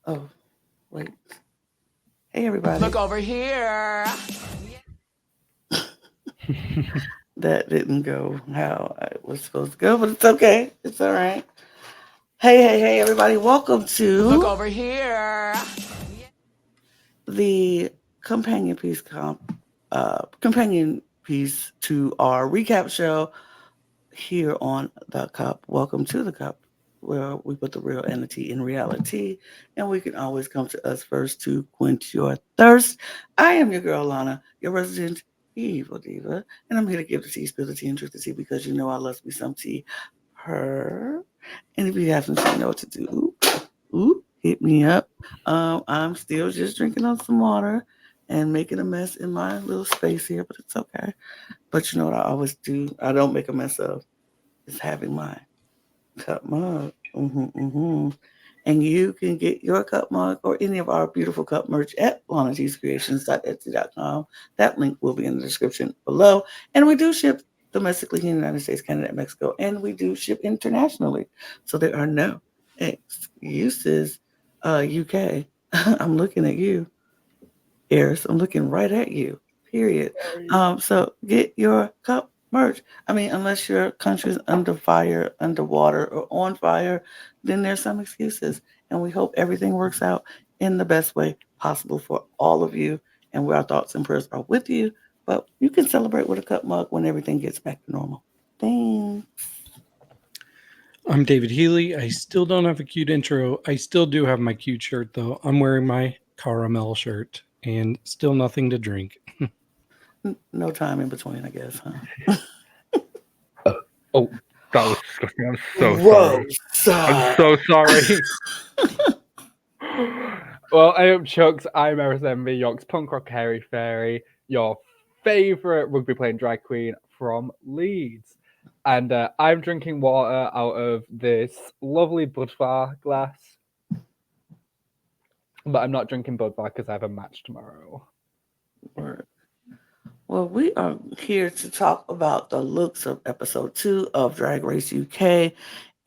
Oh, wait. Hey, everybody. Look over here. That didn't go how I was supposed to go, but it's okay. It's all right. Hey, everybody. Welcome to Look over here. the companion piece to our recap show here on The Cup. Welcome to The Cup, where we put the real entity in reality, and we can always come to us first to quench your thirst. I am your girl, Lana, your resident evil diva, and I'm here to give the tea, spill the tea, and drink the tea because you know I love me some tea. Her. And if you haven't seen know what to do, hit me up. I'm still just drinking on some water and making a mess in my little space here, but it's okay. But you know what I always do? I don't make a mess of is having my cup mug. And you can get your cup mug or any of our beautiful cup merch at lanateascreations.etsy.com. That link will be in the description below. And we do ship domestically here in the United States, Canada, and Mexico, and we do ship internationally. So there are no excuses. UK, I'm looking at you. Eris, I'm looking right at you. Period. So get your cup merch. I mean, unless your country's under fire, underwater, or on fire, then there's some excuses. And we hope everything works out in the best way possible for all of you. And where our thoughts and prayers are with you. But you can celebrate with a cup mug when everything gets back to normal. Thanks. I'm David Healy. I still don't have a cute intro. I still do have my cute shirt, though. I'm wearing my caramel shirt and still nothing to drink. No time in between, I guess, huh? Oh, that was disgusting. I'm so sorry. I'm so sorry. Well, I am Chucks. I'm Eris Envy, York's punk rock hairy fairy, your favourite rugby playing drag queen from Leeds. And I'm drinking water out of this lovely Budvar glass. But I'm not drinking Budvar because I have a match tomorrow. Word. Well, we are here to talk about the looks of episode 2 of Drag Race UK.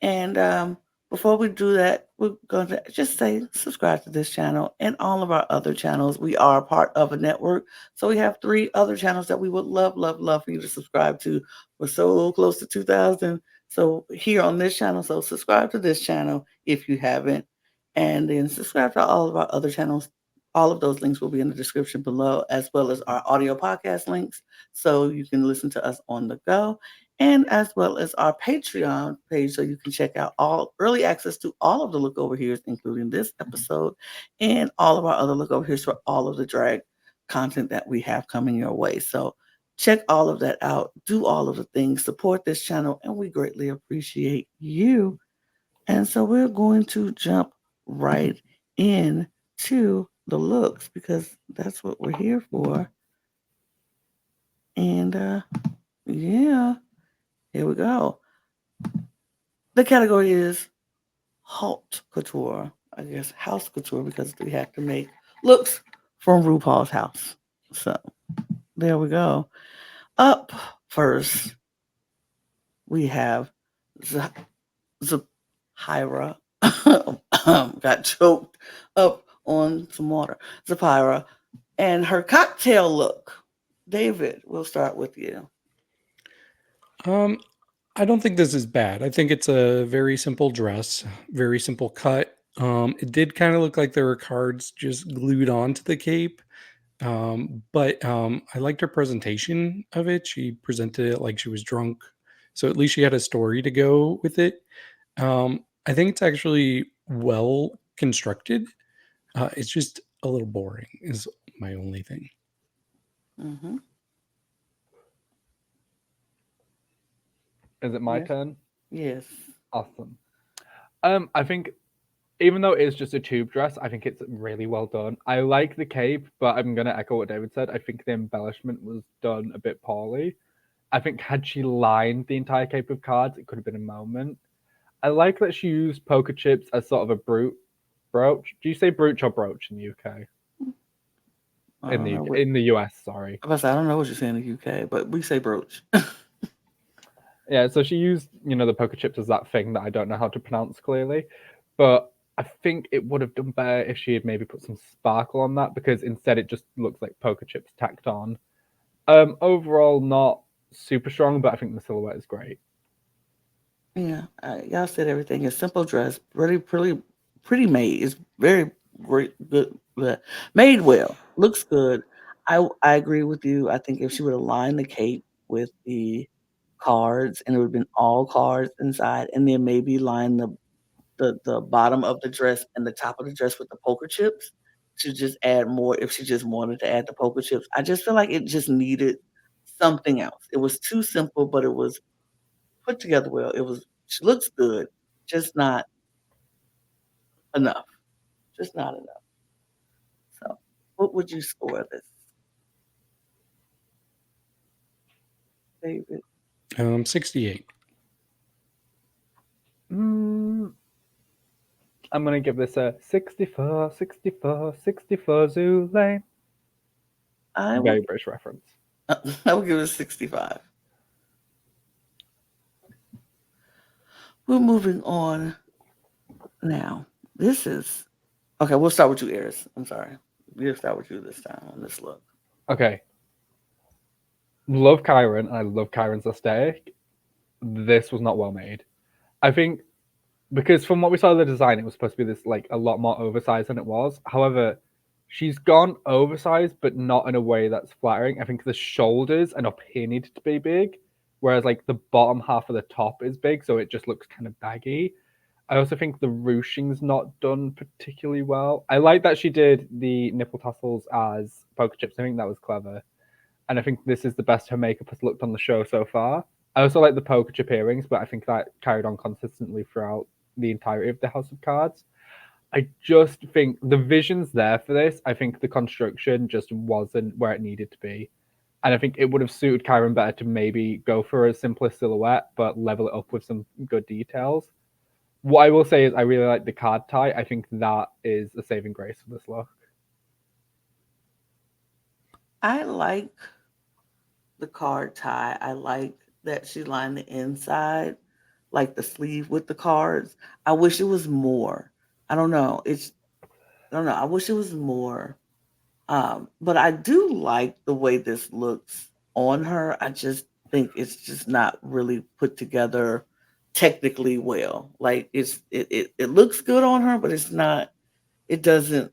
And before we do that, we're going to just say subscribe to this channel and all of our other channels. We are part of a network. So we have 3 other channels that we would love for you to subscribe to. We're so close to 2,000. So here on this channel, so subscribe to this channel if you haven't. And then subscribe to all of our other channels. All of those links will be in the description below, as well as our audio podcast links, so you can listen to us on the go, and as well as our Patreon page, so you can check out all early access to all of the look over here's, including this episode, and all of our other look over here's for all of the drag content that we have coming your way. So check all of that out, do all of the things, support this channel, and we greatly appreciate you. And so we're going to jump right into the looks because that's what we're here for. And yeah, here we go. The category is haute couture. I guess house couture because we have to make looks from RuPaul's house. So there we go. Up first, we have Zahirah. Got choked up on some water. Zahirah and her cocktail look. David, we'll start with you. I don't think this is bad. I think it's a very simple dress, very simple cut. It did kind of look like there were cards just glued onto the cape. But I liked her presentation of it. She presented it like she was drunk. So at least she had a story to go with it. I think it's actually well constructed. It's just a little boring is my only thing. Mm-hmm. Is it my turn? Yes. Awesome. I think even though it is just a tube dress, I think it's really well done. I like the cape, but I'm going to echo what David said. I think the embellishment was done a bit poorly. I think had she lined the entire cape with cards, it could have been a moment. I like that she used poker chips as sort of a brooch. Do you say brooch or brooch in the UK? In the US, sorry. I don't know what you say in the UK, but we say brooch. Yeah, so she used, the poker chips as that thing that I don't know how to pronounce clearly. But I think it would have done better if she had maybe put some sparkle on that, because instead it just looks like poker chips tacked on. Overall, not super strong, but I think the silhouette is great. Yeah, y'all said everything. A simple dress, pretty made. It's very great, good, made well. Looks good. I agree with you. I think if she would have lined the cape with the cards, and it would have been all cards inside, and then maybe line the bottom of the dress and the top of the dress with the poker chips to just add more if she just wanted to add the poker chips. I just feel like it just needed something else. It was too simple, but it was put together well. She looks good, just not enough. Just not enough. So, what would you score this, David? 68. I'm going to give this a 64, 64, 64 Zule. I Very would, British reference. I would give it a 65. We're moving on now. This is okay. We'll start with you, Eris. I'm sorry. We'll start with you this time on this look. Okay. Love Kyran, and I love Kyran's aesthetic. This was not well made. I think because from what we saw in the design, it was supposed to be this like a lot more oversized than it was. However, she's gone oversized, but not in a way that's flattering. I think the shoulders and up here needed to be big, whereas like the bottom half of the top is big, so it just looks kind of baggy. I also think the ruching's not done particularly well. I like that she did the nipple tassels as poker chips. I think that was clever. And I think this is the best her makeup has looked on the show so far. I also like the poker chip earrings, but I think that carried on consistently throughout the entirety of the House of Cards. I just think the vision's there for this. I think the construction just wasn't where it needed to be. And I think it would have suited Kyran better to maybe go for a simpler silhouette, but level it up with some good details. What I will say is I really like the card tie. I think that is a saving grace for this look. I like the card tie. I like that she lined the inside, like the sleeve with the cards. I wish it was more. I don't know. I don't know. I wish it was more. But I do like the way this looks on her. I just think it's just not really put together technically well. Like it looks good on her, but it's not. It doesn't.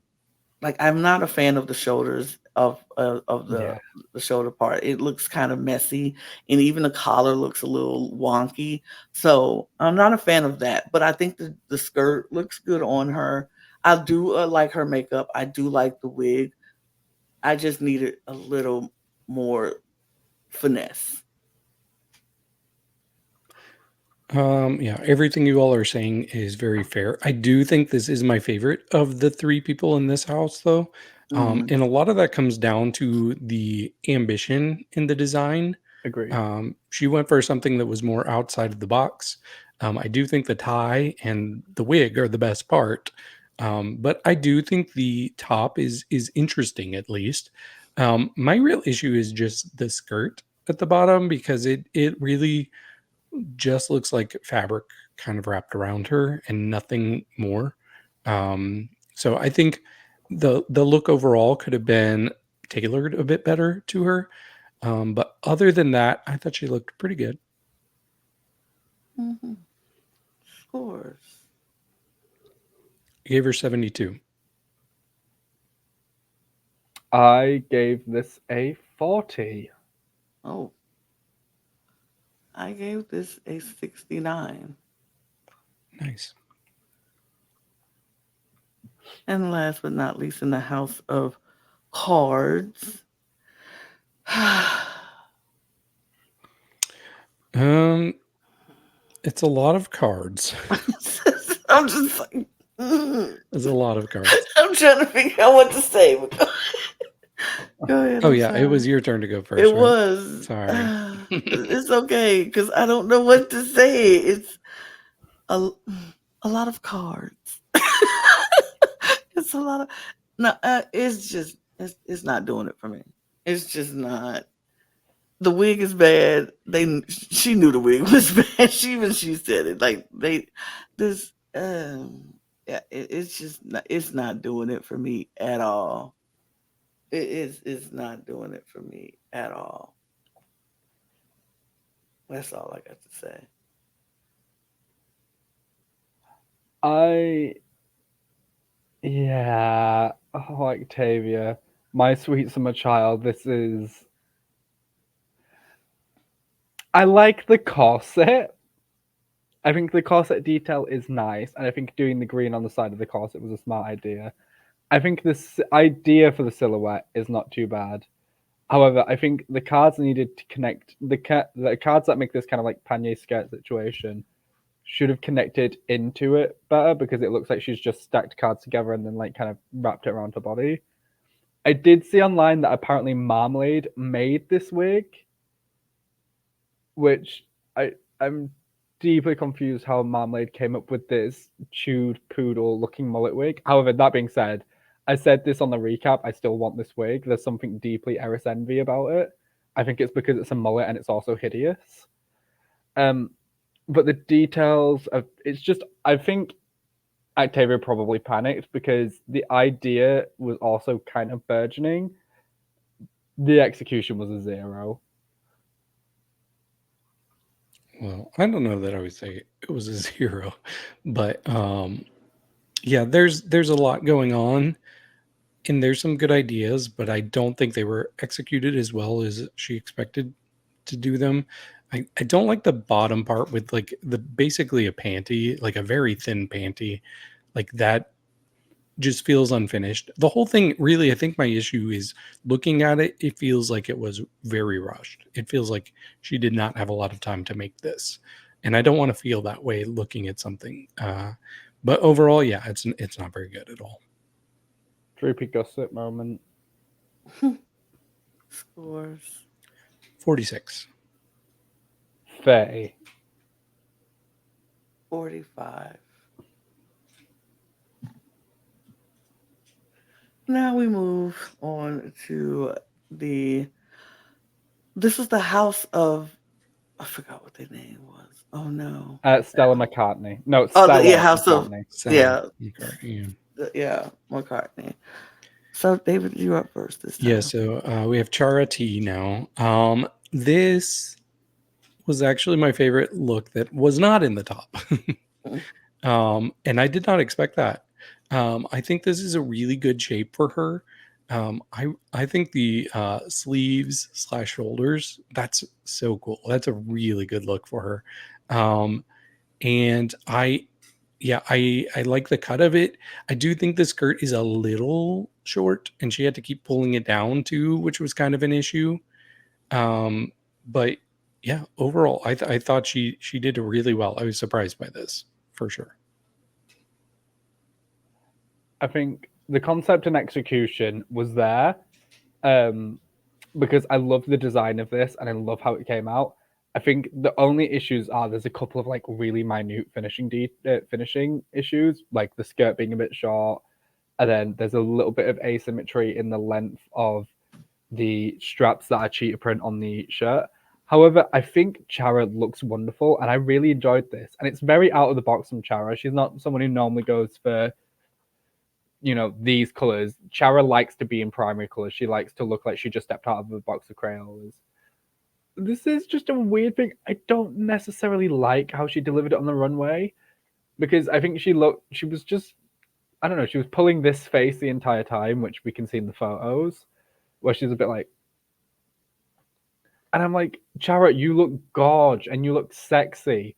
Like I'm not a fan of the shoulders of the shoulder part. It looks kind of messy, and even the collar looks a little wonky. So I'm not a fan of that. But I think the skirt looks good on her. I do like her makeup. I do like the wig. I just needed a little more finesse. Yeah, everything you all are saying is very fair. I do think this is my favorite of the three people in this house, though. Mhm. And a lot of that comes down to the ambition in the design. Agreed. She went for something that was more outside of the box. I do think the tie and the wig are the best part. But I do think the top is interesting at least. My real issue is just the skirt at the bottom because it really just looks like fabric kind of wrapped around her and nothing more. So I think the look overall could have been tailored a bit better to her. But other than that, I thought she looked pretty good. Mhm. Scores. I gave her 72. I gave this a 40. Oh, I gave this a 69. Nice. And last but not least, in the House of Cards. It's a lot of cards. I'm just like, It's a lot of cards. I'm trying to figure out what to say. Go ahead. Oh I'm yeah, it sorry. was your turn to go first. It right? was. Sorry. It's okay because I don't know what to say. It's a lot of cards. It's a lot of no. It's just it's not doing it for me. It's just not. The wig is bad. She knew the wig was bad. She said it. Like this. Yeah, it's just it's not doing it for me at all. It's not doing it for me at all. That's all I got to say. I yeah, oh Actavia, my sweet summer child. This is. I like the corset. I think the corset detail is nice, and I think doing the green on the side of the corset was a smart idea. I think this idea for the silhouette is not too bad. However, I think the cards needed to connect the cards that make this kind of like panier skirt situation should have connected into it better because it looks like she's just stacked cards together and then like kind of wrapped it around her body. I did see online that apparently Marmalade made this wig, which I'm deeply confused how Marmalade came up with this chewed poodle looking mullet wig. However, that being said, I said this on the recap. I still want this wig. There's something deeply Eris envy about it. I think it's because it's a mullet and it's also hideous. But the details of it's just I think Actavia probably panicked because the idea was also kind of burgeoning. The execution was a 0. Well, I don't know that I would say it was a 0, but yeah, there's a lot going on, and there's some good ideas, but I don't think they were executed as well as she expected to do them. I don't like the bottom part with like the basically a panty, like a very thin panty, like that just feels unfinished. The whole thing, really, I think my issue is looking at it, it feels like it was very rushed. It feels like she did not have a lot of time to make this. And I don't want to feel that way looking at something. But overall, yeah, it's not very good at all. Droopy gusset moment. Scores. 46. Faye. 45. Now we move on to this is the house of, I forgot what their name was. Oh no. Stella McCartney. No, Oh, Stella yeah, House of, McCartney. yeah, Okay, yeah, McCartney. So David, you're up first this time. yeah, so we have Charra Tea now. This was actually my favorite look that was not in the top. And I did not expect that. I think this is a really good shape for her. I think the sleeves / shoulders, that's so cool. That's a really good look for her. And I like the cut of it. I do think the skirt is a little short, and she had to keep pulling it down too, which was kind of an issue. But yeah, overall, I thought she did really well. I was surprised by this for sure. I think the concept and execution was there because I love the design of this and I love how it came out. I think the only issues are there's a couple of like really minute finishing issues, like the skirt being a bit short, and then there's a little bit of asymmetry in the length of the straps that are cheetah print on the shirt. However, I think Charra looks wonderful, and I really enjoyed this. And it's very out of the box from Charra. She's not someone who normally goes for these colors. Charra likes to be in primary colors. She likes to look like she just stepped out of a box of crayons. This is just a weird thing. I don't necessarily like how she delivered it on the runway because I think she was just, I don't know, she was pulling this face the entire time, which we can see in the photos, where she's a bit like, and I'm like, Charra, you look gorge and you look sexy.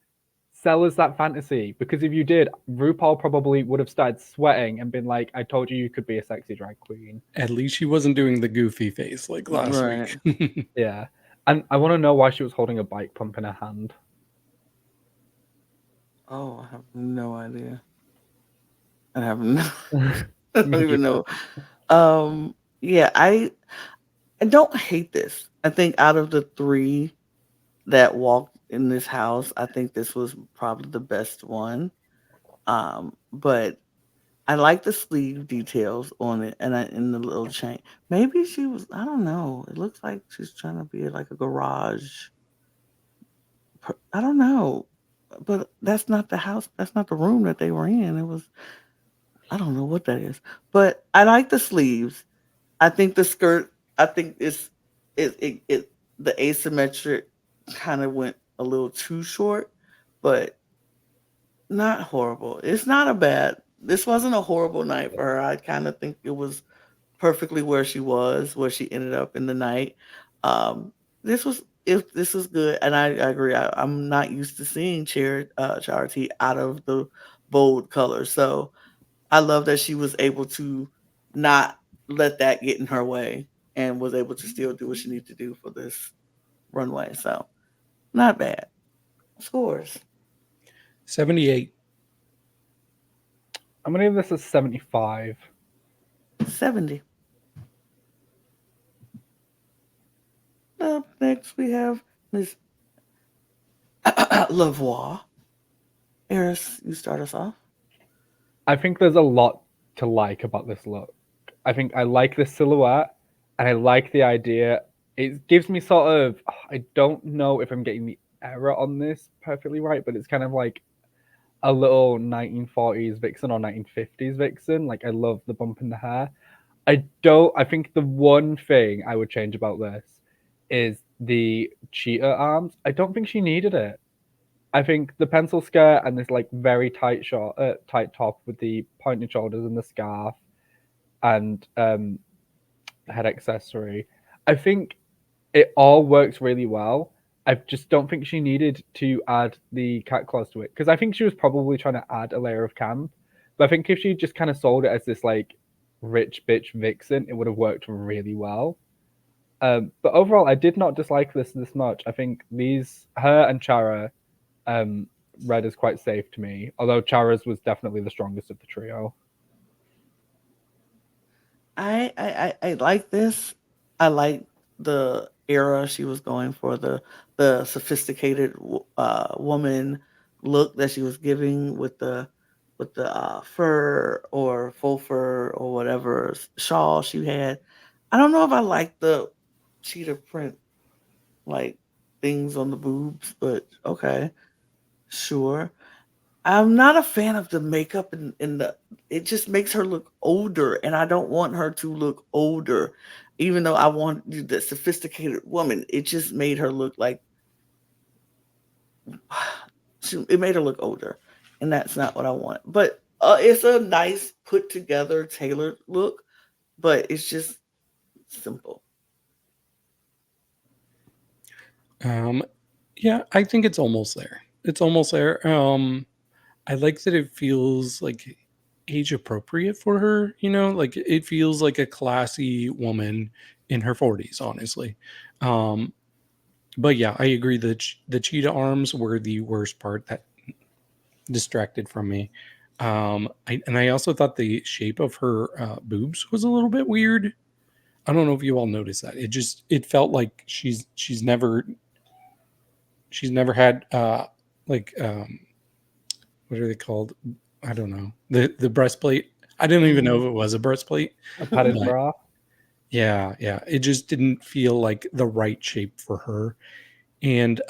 Sell us that fantasy, because if you did, RuPaul probably would have started sweating and been like, I told you could be a sexy drag queen. At least she wasn't doing the goofy face like last week. Yeah. And I want to know why she was holding a bike pump in her hand. Oh, I have no idea. I have no I don't even know. Yeah, I don't hate this. I think out of the 3 that walked in this house, I think this was probably the best one. But I like the sleeve details on it and in the little chain. Maybe she was, I don't know. It looks like she's trying to be like a garage. I don't know. But that's not the house. That's not the room that they were in. It was I don't know what that is, but I like the sleeves. I think the skirt. I think it the asymmetric kind of went a little too short, but not horrible. It's not a bad. This wasn't a horrible night for her. I kind of think it was perfectly where she was, where she ended up in the night. Um, this was if this was good, and I agree. I'm not used to seeing Charra Tea out of the bold colors, so I love that she was able to not let that get in her way and was able to still do what she needed to do for this runway. So not bad. Scores 78. I'm gonna give this a 75. 70. Up next we have Miss Lavoie. Eris, you start us off. I think there's a lot to like about this look. I think I like the silhouette and I like the idea. It gives me sort of, I don't know if I'm getting the era on this perfectly right, but it's kind of like a little 1940s vixen or 1950s vixen. Like, I love the bump in the hair. I think the one thing I would change about this is the cheetah arms. I don't think she needed it. I think the pencil skirt and this like very tight top with the pointed shoulders and the scarf and head accessory. I think it all works really well. I just don't think she needed to add the cat claws to it because I think she was probably trying to add a layer of camp. But I think if she just kind of sold it as this like rich bitch vixen, it would have worked really well. But overall, I did not dislike this much. I think her and Charra, um, red is quite safe to me. Although Charra's was definitely the strongest of the trio. I like this. I like the era she was going for, the sophisticated woman look that she was giving with the fur or faux fur or whatever shawl she had. I don't know if I like the cheetah print like things on the boobs, but okay, sure. I'm not a fan of the makeup and the it just makes her look older, and I don't want her to look older, even though I want the sophisticated woman. It just made her look like it made her look older, and that's not what I want. But it's a nice put together, tailored look, but it's just simple. Um, yeah, I think it's almost there. It's almost there. I like that it feels like age appropriate for her, like it feels like a classy woman in her 40s, honestly. Um, but yeah, I agree that the cheetah arms were the worst part that distracted from me. And I also thought the shape of her boobs was a little bit weird. I don't know if you all noticed that. It felt like she's never had like what are they called? I don't know. The breastplate. I didn't even know if it was a breastplate. A padded But bra. yeah, yeah. It just didn't feel like the right shape for her. And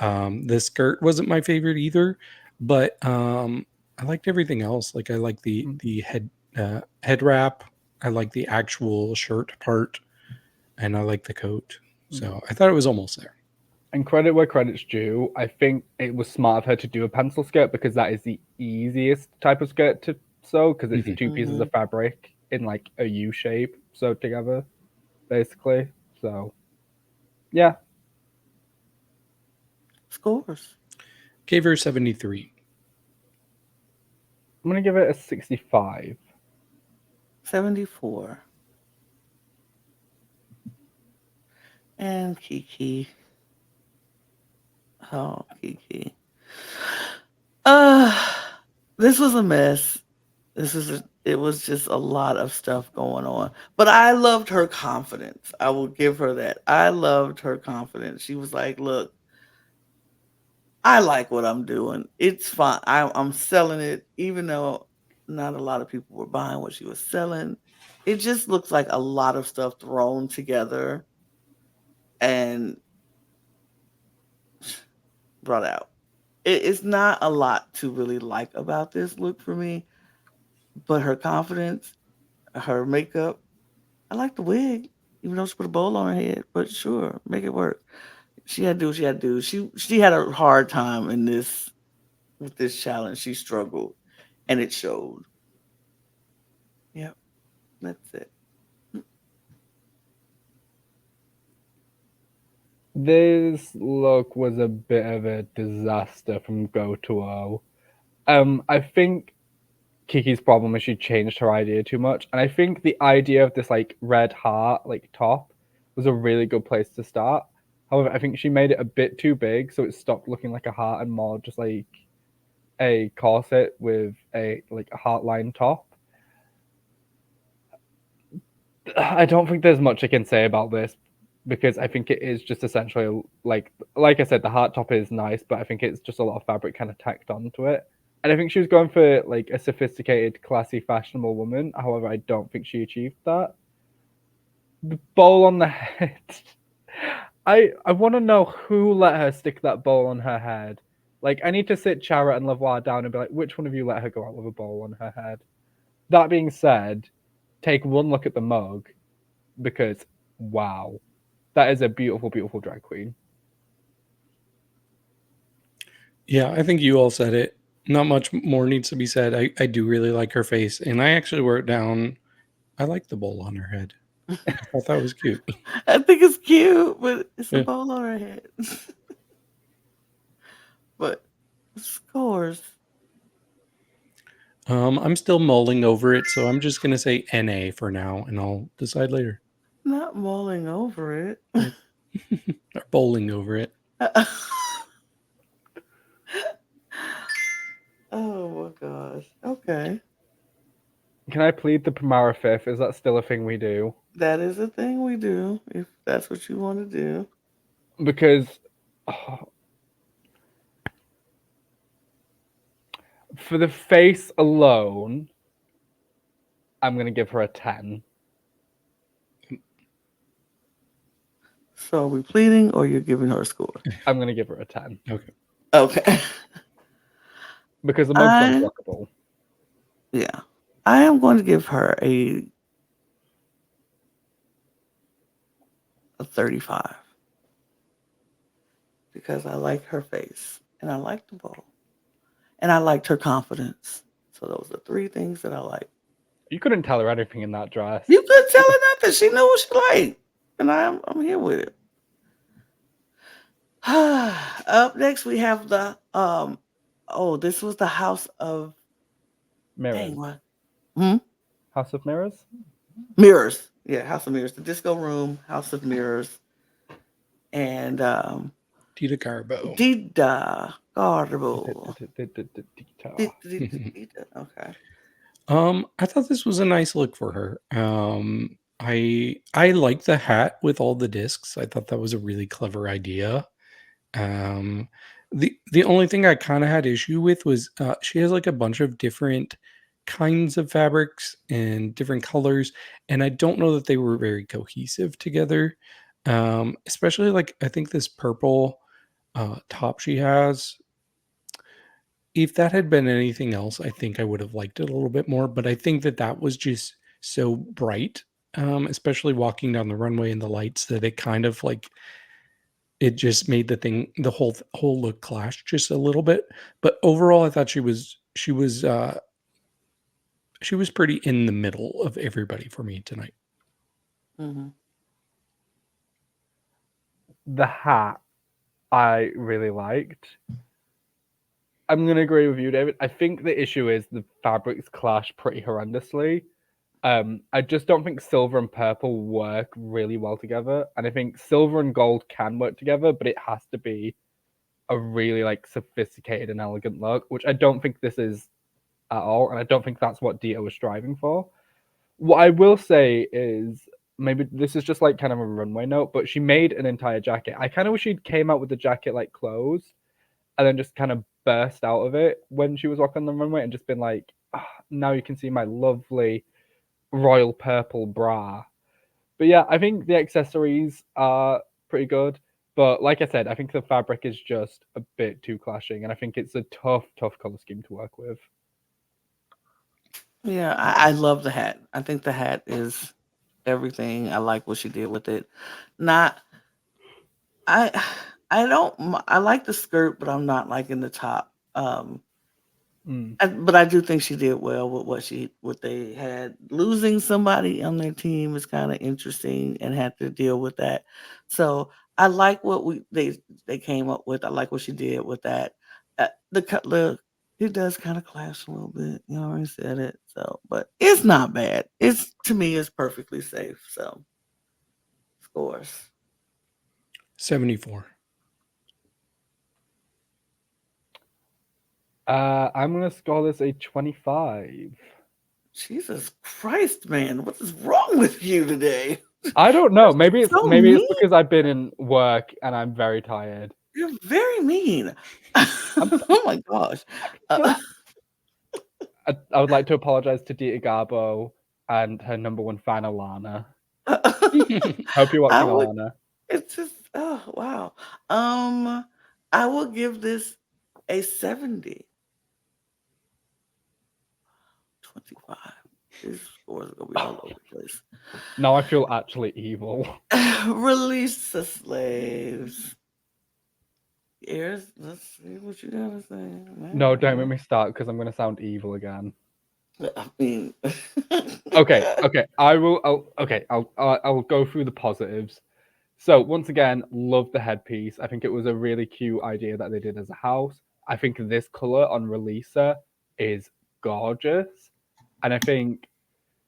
the skirt wasn't my favorite either, but I liked everything else. Like I like the head wrap. I like the actual shirt part, and I like the coat. So I thought it was almost there. And credit where credit's due. I think it was smart of her to do a pencil skirt because that is the easiest type of skirt to sew because it's two pieces of fabric in like a U shape sewed together, basically. So, yeah. Scores Gave her 73. I'm going to give it a 65. 74. And Kiki. Oh, Kiki. Uh, this was a mess. It was just a lot of stuff going on. But I loved her confidence. I will give her that. I loved her confidence. She was like, "Look, I like what I'm doing. It's fine. I'm selling it, even though not a lot of people were buying what she was selling. It just looks like a lot of stuff thrown together and brought out. It's not a lot to really like about this look for me, but her confidence, her makeup, I like the wig, even though she put a bowl on her head. But sure, make it work. She had to do what she had to do. She had a hard time in this with this challenge. She struggled, and it showed. Yep, that's it. This look was a bit of a disaster from go to O. I think Kiki's problem is she changed her idea too much, and I think the idea of this like red heart like top was a really good place to start. However, I think she made it a bit too big, so it stopped looking like a heart and more just like a corset with a like a heartline top. I don't think there's much I can say about this because I think it is just essentially like I said, the heart top is nice, but I think it's just a lot of fabric kind of tacked onto it. And I think she was going for like a sophisticated, classy, fashionable woman. However, I don't think she achieved that. The bowl on the head. I want to know who let her stick that bowl on her head. Like, I need to sit Charra and Lavoie down and be like, which one of you let her go out with a bowl on her head? That being said, take one look at the mug because, wow, that is a beautiful, beautiful drag queen. Yeah, I think you all said it. Not much more needs to be said. I do really like her face. And I actually wrote down, I like the bowl on her head. I thought that was cute. I think it's cute, but it's a Yeah. bowl on her head. But scores. I'm still mulling over it, so I'm just gonna say NA for now, and I'll decide later. Not mulling over it. Or bowling over it. Oh my gosh. Okay. Can I plead the Primara Fifth? Is that still a thing we do? That is a thing we do, if that's what you want to do. Because for the face alone, I'm going to give her a 10. So are we pleading or you're giving her a score? I'm going to give her a 10. Okay. Okay. Because the mug's unblockable. Yeah. I am going to give her a 35. Because I like her face. And I like the bowl. And I liked her confidence. So those are 3 things that I like. You couldn't tell her anything in that dress. You couldn't tell her nothing. She knew what she liked. And I'm here with it. Up next we have the this was the House of Mirrors. dang, what? House of Mirrors? Mirrors. Yeah, House of Mirrors. The disco room, House of Mirrors. And Dita Garbo. Dita Garbo. Okay. I thought this was a nice look for her. I like the hat with all the discs. I thought that was a really clever idea. The only thing I kind of had issue with was she has like a bunch of different kinds of fabrics and different colors, and I don't know that they were very cohesive together. Especially like I think this purple top she has. If that had been anything else, I think I would have liked it a little bit more. But I think that was just so bright, especially walking down the runway in the lights, that it kind of like it just made the whole look clash just a little bit. But overall, I thought she was pretty in the middle of everybody for me tonight. Mm-hmm. The hat I really liked. I'm going to agree with you, David. I think the issue is the fabrics clash pretty horrendously. I just don't think silver and purple work really well together. And I think silver and gold can work together, but it has to be a really like sophisticated and elegant look, which I don't think this is at all. And I don't think that's what Dita was striving for. What I will say is maybe this is just like kind of a runway note, but she made an entire jacket. I kind of wish she came out with the jacket like closed and then just kind of burst out of it when she was walking on the runway and just been like, now you can see my lovely royal purple bra. But yeah, I think the accessories are pretty good. But like I said, I think the fabric is just a bit too clashing. And I think it's a tough color scheme to work with. Yeah, I love the hat. I think the hat is everything. I like what she did with it. Not I I don't I like the skirt, but I'm not liking the top. But I do think she did well with what they had. Losing somebody on their team is kind of interesting and had to deal with that. So I like what they came up with. I like what she did with that. The it does kind of clash a little bit. You already said it. So, but it's not bad. It's to me, it's perfectly safe. So scores. 74. I'm gonna score this a 25. Jesus Christ, man, what is wrong with you today? I don't know. Maybe it's So it's mean. because I've been in work and I'm very tired. You're very mean. Oh my gosh. I would like to apologize to Dita Garbo and her number one fan, Lana. Hope you're I watching, would. Lana. It's just. Oh wow. I will give this a 70. 25. These scores are gonna be all over the place. Now I feel actually evil. Release the slaves. Eris, let's see what you gotta say. No, don't make me start because I'm gonna sound evil again. I mean, Okay. I'll go through the positives. So once again, love the headpiece. I think it was a really cute idea that they did as a house. I think this color on Rileasa is gorgeous, and I think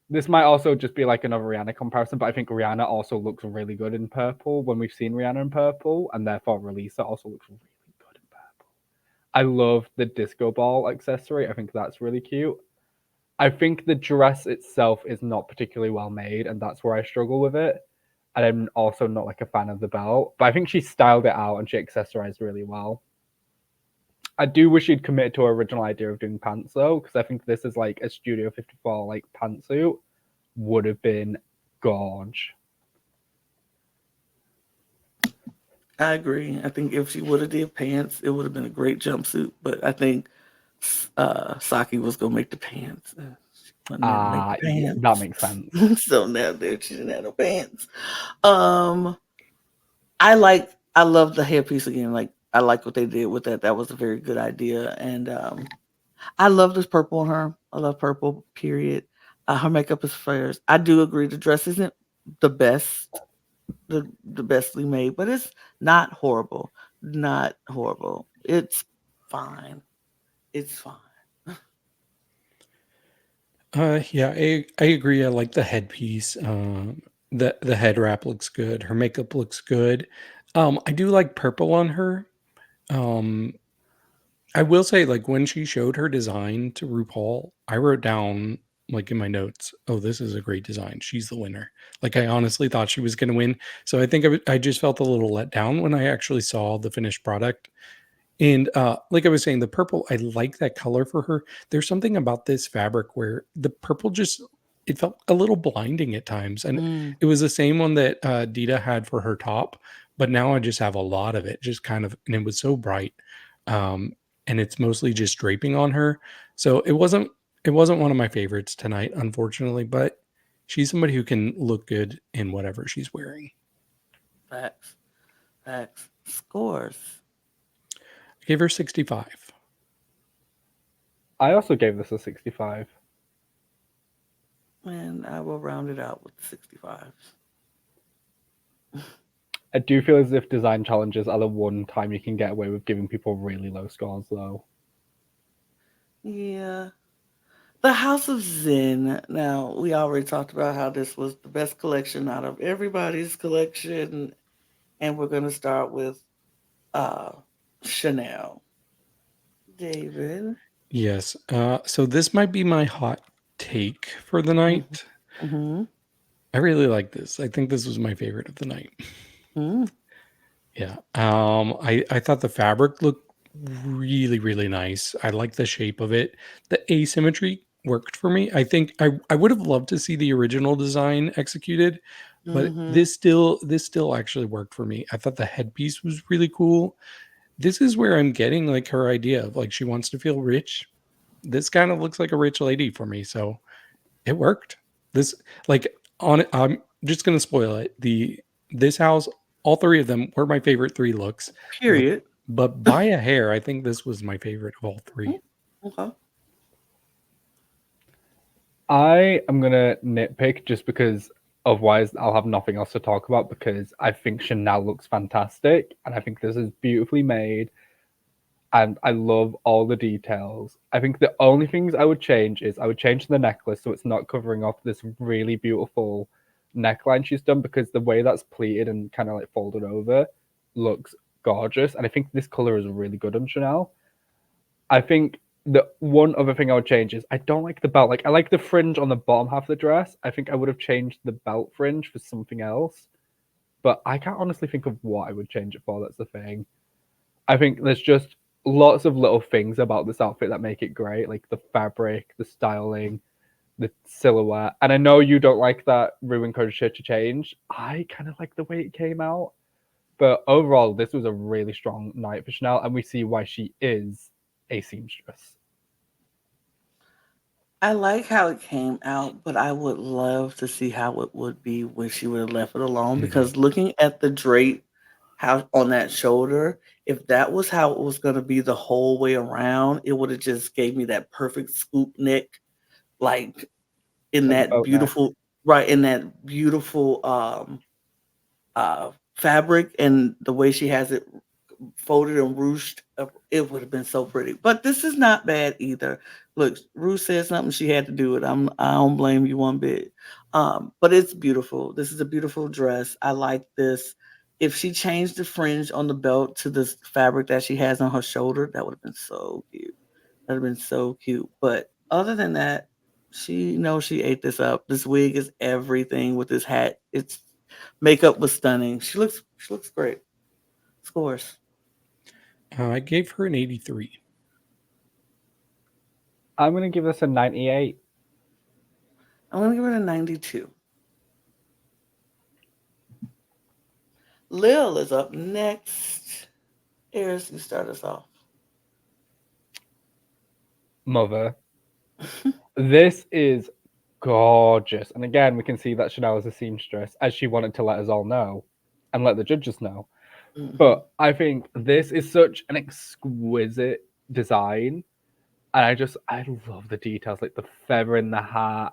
this might also just be like another Rihanna comparison, but I think Rihanna also looks really good in purple when we've seen Rihanna in purple, and therefore Rileasa also looks really good in purple. I love the disco ball accessory. I think that's really cute. I think the dress itself is not particularly well made, and that's where I struggle with it. And I'm also not like a fan of the belt, but I think she styled it out and she accessorized really well. I do wish she'd committed to her original idea of doing pants though, because I think this is like a Studio 54 like pantsuit would have been gorge. I agree. I think if she would have did pants, it would have been a great jumpsuit. But I think Saki was gonna make the pants. She wasn't there to make the Yeah, pants. that makes sense. So now there she didn't have no pants. I love the hairpiece again. Like I like what they did with that. That was a very good idea. And I love this purple on her. I love purple, period. Her makeup is fierce. I do agree the dress isn't the best, the bestly made, but it's not horrible. Not horrible. It's fine. It's fine. Yeah, I agree. I like the headpiece. The head wrap looks good. Her makeup looks good. I do like purple on her. Um, I will say, like when she showed her design to RuPaul, I wrote down like in my notes, "Oh, this is a great design. She's the winner." Like I honestly thought she was going to win. So I think I just felt a little let down when I actually saw the finished product. And like I was saying, the purple, I like that color for her. There's something about this fabric where the purple just it felt a little blinding at times, and Mm. it was the same one that Dita had for her top, but now I just have a lot of it, just kind of, and it was so bright, um, and it's mostly just draping on her. So it wasn't one of my favorites tonight, unfortunately, but she's somebody who can look good in whatever she's wearing. Facts. Facts. Scores. I gave her 65. I also gave this a 65. And I will round it out with 65. I do feel as if design challenges are the one time you can get away with giving people really low scores though. Yeah. The House of Zen. Now, we already talked about how this was the best collection out of everybody's collection. And we're going to start with Chanel. David. Yes. So this might be my hot take for the night. Mm-hmm. I really like this. I think this was my favorite of the night. Mm-hmm. Yeah. I thought the fabric looked really, really nice. I like the shape of it. The asymmetry worked for me. I think I would have loved to see the original design executed, but Mm-hmm. this still actually worked for me. I thought the headpiece was really cool. This is where I'm getting like her idea of like she wants to feel rich. this kind of looks like a rich lady for me, so it worked. This like on it, I'm just gonna spoil it. This house, all three of them were my favorite three looks, but Period. by a hair, I think this was my favorite of all three. Okay. I am gonna nitpick just because otherwise I'll have nothing else to talk about because I think Chanel looks fantastic and I think this is beautifully made and I love all the details. I think the only things I would change is I would change the necklace so it's not covering off this really beautiful neckline she's done because the way that's pleated and kind of like folded over looks gorgeous and I think this color is really good on Chanel. I think the one other thing I would change is I don't like the belt. Like I like the fringe on the bottom half of the dress. I think I would have changed the belt fringe for something else, but I can't honestly think of what I would change it for. That's the thing. I think there's just lots of little things about this outfit that make it great, like the fabric, the styling, the silhouette. And I know you don't like that ruined crochet to change. I kind of like the way it came out. But overall, this was a really strong night for Chanel, and we see why she is a seamstress. I like how it came out, but I would love to see how it would be when she would have left it alone. Mhm. Because looking at the drape, how on that shoulder, if that was how it was going to be the whole way around, it would have just gave me that perfect scoop neck, like in Like a that boat neck. beautiful, right in that beautiful fabric, and the way she has it folded and ruched up, it would have been so pretty. But this is not bad either. Look, Ruth said something, she had to do it. I don't blame you one bit. But it's beautiful. This is a beautiful dress. I like this. If she changed the fringe on the belt to this fabric that she has on her shoulder, that would have been so cute. That would have been so cute. But other than that, she knows she ate this up. This wig is everything with this hat. It's makeup was stunning. She looks great. Scores. I gave her an 83. I'm gonna give this a 98. I'm gonna give it a 92. Lill is up next. Eris, you start us off. Mother. This is gorgeous. And again, we can see that Chanel is a seamstress, as she wanted to let us all know and let the judges know. Mhm. But I think this is such an exquisite design. And I love the details, like the feather in the hat.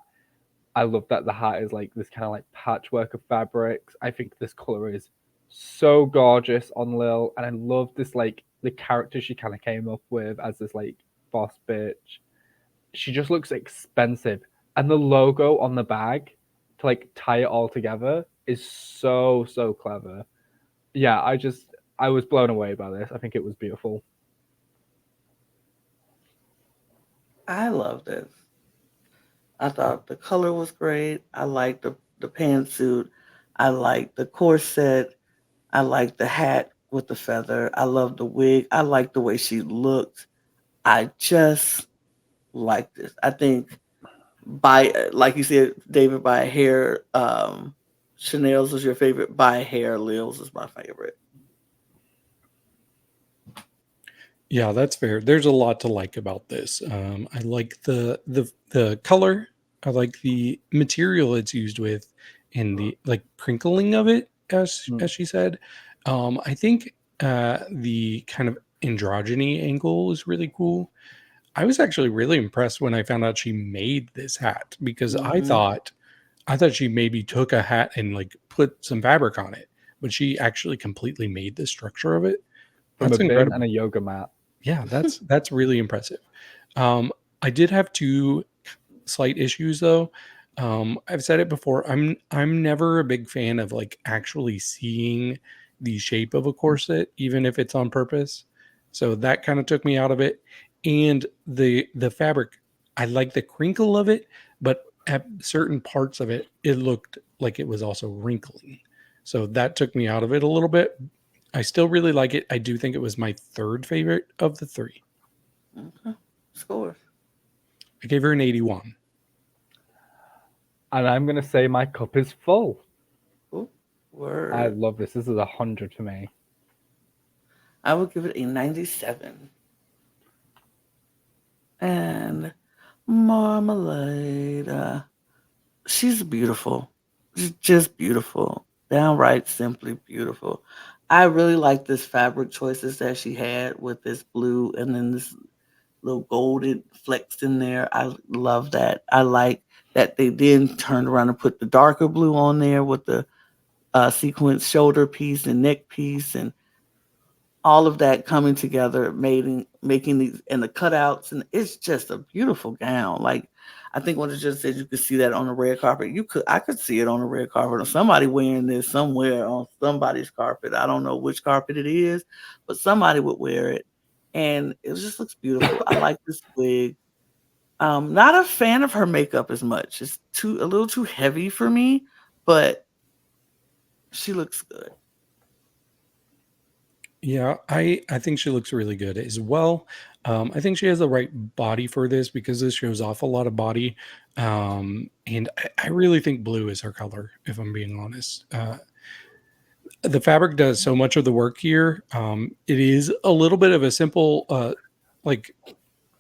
I love that the hat is like this kind of like patchwork of fabrics. I think this color is so gorgeous on Lil. And I love this, like, the character she kind of came up with as this, like, boss bitch. She just looks expensive. And the logo on the bag to like tie it all together is so, so clever. Yeah, I was blown away by this. I think it was beautiful. I love this. I thought the color was great. I liked the pantsuit. I liked the corset. I liked the hat with the feather. I love the wig. I like the way she looked. I just like this. I think by like you said, David, by a hair, Chanel's was your favorite. By a hair, Lil's is my favorite. Yeah, that's fair. There's a lot to like about this. I like the color. I like the material it's used with, and the like crinkling of it, as she said. I think the kind of androgyny angle is really cool. I was actually really impressed when I found out she made this hat because Hmm. I thought she maybe took a hat and like put some fabric on it, but she actually completely made the structure of it. From a That's bin and incredible. a yoga mat. Yeah, that's really impressive. I did have two slight issues though. I've said it before. I'm never a big fan of like actually seeing the shape of a corset, even if it's on purpose. So that kind of took me out of it. And the fabric, I like the crinkle of it, but at certain parts of it, it looked like it was also wrinkling. So that took me out of it a little bit. I still really like it. I do think it was my third favorite of the three. Okay. Scores. I gave her an 81. And I'm gonna say my cup is full. Ooh, I word. love this. This is 100 for me. I would give it a 97. And Marmalade. She's beautiful. She's just beautiful. Downright simply beautiful. I really like this fabric choices that she had with this blue and then this little golden flecks in there. I love that. I like that they then turned around and put the darker blue on there with the sequence shoulder piece and neck piece and all of that coming together, making these and the cutouts, and it's just a beautiful gown. Like I think when it just said you could see that on the red carpet, I could see it on the red carpet or somebody wearing this somewhere on somebody's carpet. I don't know which carpet it is, but somebody would wear it, and it just looks beautiful. I like this wig. Not a fan of her makeup as much. It's too a little too heavy for me, but she looks good. Yeah, I think she looks really good as well. I think she has the right body for this because this shows off a lot of body. And I really think blue is her color, if I'm being honest. The fabric does so much of the work here. It is a little bit of a simple, like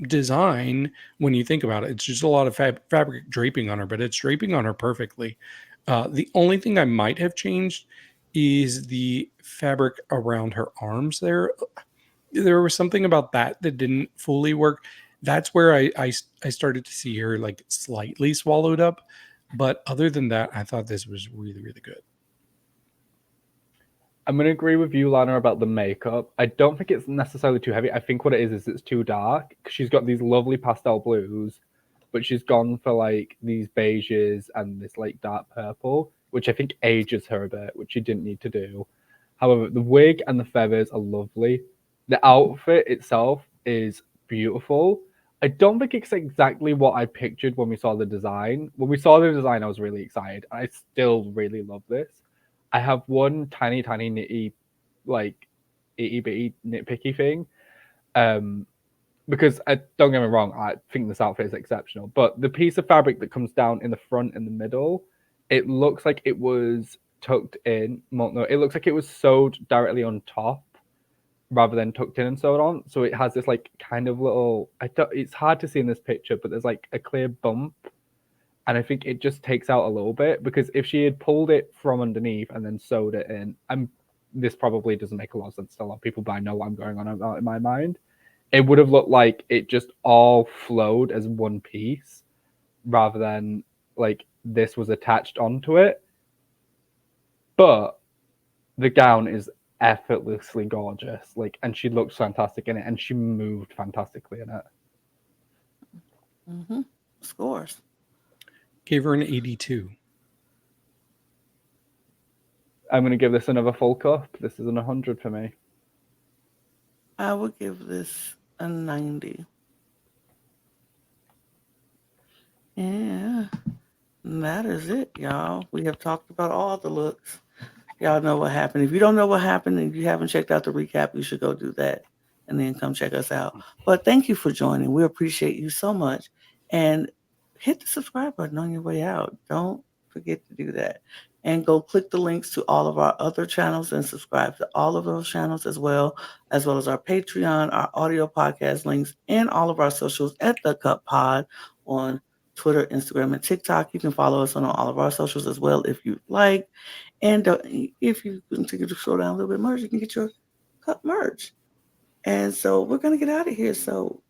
design when you think about it. It's just a lot of fabric draping on her, but it's draping on her perfectly. The only thing I might have changed is the fabric around her arms there. There was something about that that didn't fully work. That's where I started to see her like slightly swallowed up. But other than that, I thought this was really, really good. I'm going to agree with you, Lana, about the makeup. I don't think it's necessarily too heavy. I think what it is it's too dark. She's got these lovely pastel blues, but she's gone for like these beiges and this like dark purple, which I think ages her a bit, which she didn't need to do. However, the wig and the feathers are lovely. The outfit itself is beautiful. I don't think it's exactly what I pictured when we saw the design. When we saw the design, I was really excited. I still really love this. I have one tiny, tiny nitty, like itty bitty nitpicky thing. Because don't get me wrong, I think this outfit is exceptional. But the piece of fabric that comes down in the front and the middle, it looks like it was tucked in. Well, no, it looks like it was sewed directly on top rather than tucked in and sewed on. So it has this like kind of little. It's hard to see in this picture, but there's like a clear bump. And I think it just takes out a little bit because if she had pulled it from underneath and then sewed it in, this probably doesn't make a lot of sense to a lot of people, but I know what I'm going on about in my mind. It would have looked like it just all flowed as one piece rather than like this was attached onto it. But the gown is effortlessly gorgeous, like, and she looks fantastic in it, and she moved fantastically in it. Mm-hmm. Scores. Gave her an 82. I'm going to give this another full cup. This is an 100 for me. I would give this a 90. Yeah, and that is it, y'all. We have talked about all the looks. Y'all know what happened. If you don't know what happened and you haven't checked out the recap, you should go do that and then come check us out. But thank you for joining. We appreciate you so much. And hit the subscribe button on your way out. Don't forget to do that. And go click the links to all of our other channels and subscribe to all of those channels as well as our Patreon, our audio podcast links, and all of our socials at The Cup Pod on Twitter, Instagram, and TikTok. You can follow us on all of our socials as well if you'd like. And if you continue to scroll down a little bit more, you can get your cup merch. And so we're going to get out of here. So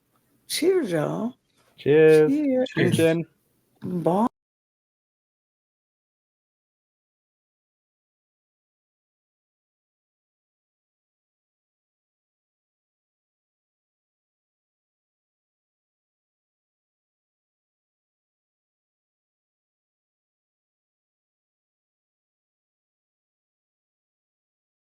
cheers, y'all. Cheers. Cheers. Chin chin. Bye.